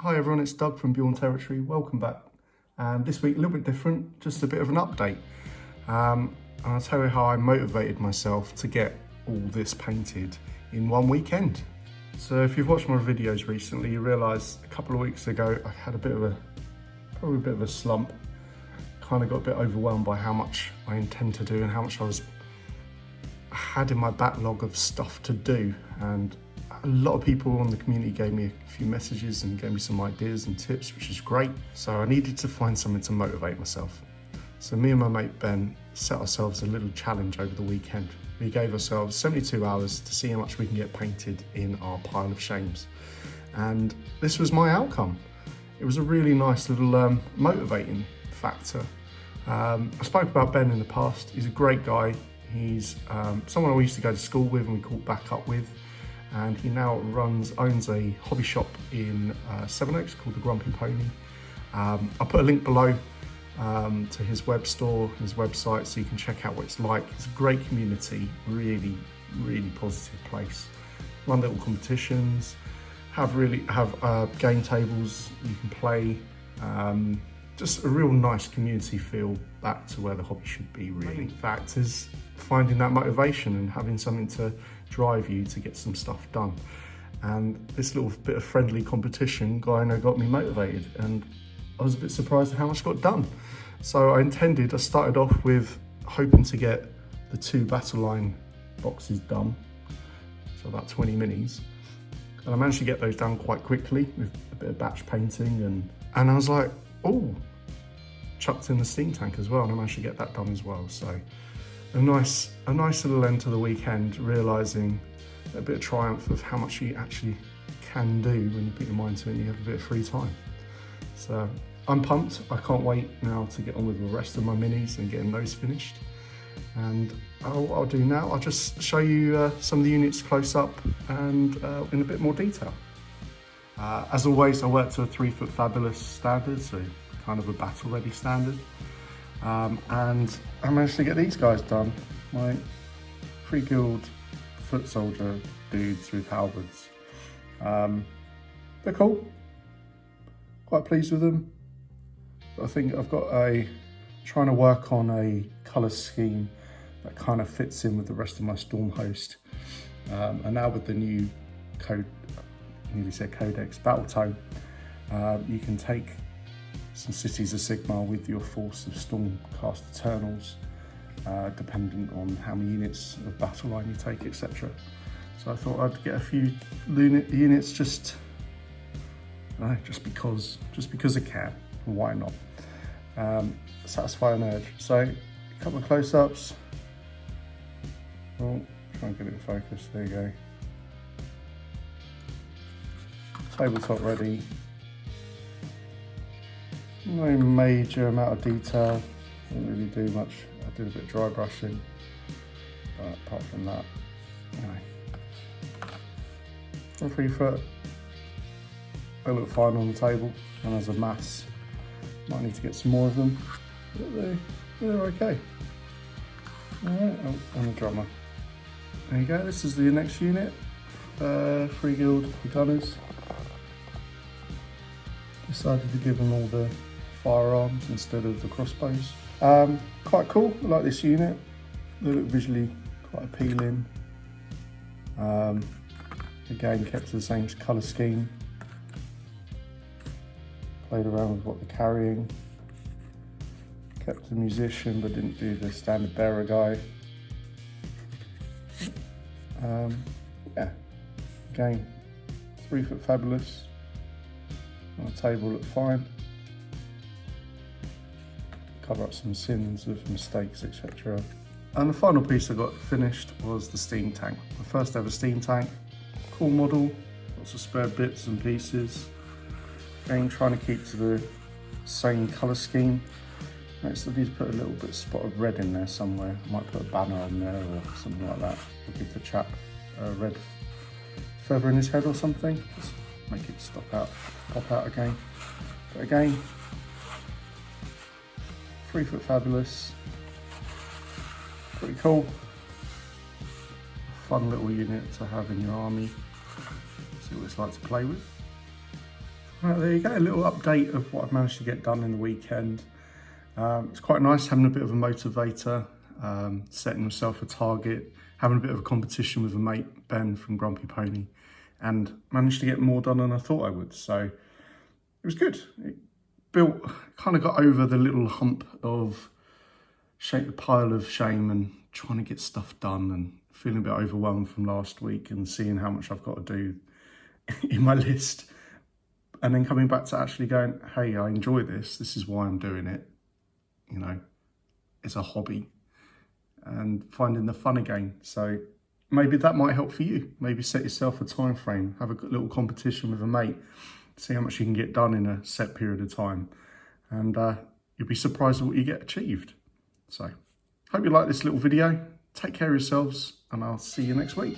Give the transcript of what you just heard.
Hi everyone, it's Doug from Bjorn Territory. Welcome back. And this week a little bit different, just a bit of an update. And I'll tell you how I motivated myself to get all this painted in one weekend. So if you've watched my videos recently, you realise a couple of weeks ago I had probably a bit of a slump. Kind of got a bit overwhelmed by how much I intend to do and how much I had in my backlog of stuff to do. And a lot of people on the community gave me a few messages and gave me some ideas and tips, which is great. So I needed to find something to motivate myself. So me and my mate Ben set ourselves a little challenge over the weekend. We gave ourselves 72 hours to see how much we can get painted in our pile of shames. And this was my outcome. It was a really nice little motivating factor. I spoke about Ben in the past. He's a great guy. He's someone I used to go to school with and we caught back up with. And he now owns a hobby shop in Sevenoaks called the Grumpy Pony. I'll put a link below to his web store, his website, so you can check out what it's like. It's a great community, really, really positive place. Run little competitions, have game tables you can play. Just a real nice community feel back to where the hobby should be, really. The fact is finding that motivation and having something to drive you to get some stuff done. And this little bit of friendly competition got me motivated, and I was a bit surprised at how much got done. So I started off with hoping to get the 2 battle line boxes done, so about 20 minis. And I managed to get those done quite quickly with a bit of batch painting, and I was like, oh, chucked in the steam tank as well, and I managed to get that done as well. So a nice little end to the weekend, realising a bit of triumph of how much you actually can do when you put your mind to it and you have a bit of free time. So I'm pumped. I can't wait now to get on with the rest of my minis and getting those finished. And what I'll do now, I'll just show you some of the units close up and in a bit more detail. As always, I work to a 3-foot fabulous standard, so kind of a battle ready standard. And I managed to get these guys done. My 3 guild foot soldier dudes with halberds. They're cool. Quite pleased with them. But I think I've got trying to work on a colour scheme that kind of fits in with the rest of my Storm host. And now with the new Codex Battle Tome, you can take some cities of Sigmar with your force of Stormcast Eternals, dependent on how many units of battle line you take, etc. So I thought I'd get a few units just because I can. Why not? Satisfy an urge. So a couple of close-ups. Oh, try and get it in focus. There you go. Tabletop ready. No major amount of detail, didn't really do much. I did a bit of dry brushing, but apart from that, no. 3 foot, they look fine on the table, and as a mass, might need to get some more of them, but they're okay. Alright, and a drummer. There you go, this is the next unit, 3 guild gunners. Decided to give them all the firearms instead of the crossbows. Quite cool, I like this unit. They look visually quite appealing. Again, kept to the same colour scheme. Played around with what they're carrying. Kept the musician, but didn't do the standard bearer guy. Yeah, again, 3 foot fabulous. On the table looked fine. Cover up some sins of mistakes, etc. And the final piece I got finished was the steam tank. My first ever steam tank. Cool model, lots of spare bits and pieces. Again, trying to keep to the same colour scheme. Next, I need to put a little bit of spot of red in there somewhere. I might put a banner on there or something like that. I'll give the chap a red feather in his head or something. Just make it pop out again. But again, 3 foot fabulous. Pretty cool. Fun little unit to have in your army. See what it's like to play with. Right, there you go, a little update of what I've managed to get done in the weekend. It's quite nice having a bit of a motivator, setting myself a target, having a bit of a competition with a mate, Ben from Grumpy Pony, and managed to get more done than I thought I would. So it was good. It kind of got over the little hump of the pile of shame and trying to get stuff done and feeling a bit overwhelmed from last week and seeing how much I've got to do in my list. And then coming back to actually going, hey, I enjoy this. This is why I'm doing it. You know, it's a hobby, and finding the fun again. So maybe that might help for you. Maybe set yourself a time frame, have a little competition with a mate, see how much you can get done in a set period of time. And you'll be surprised at what you get achieved. So hope you like this little video. Take care of yourselves, and I'll see you next week.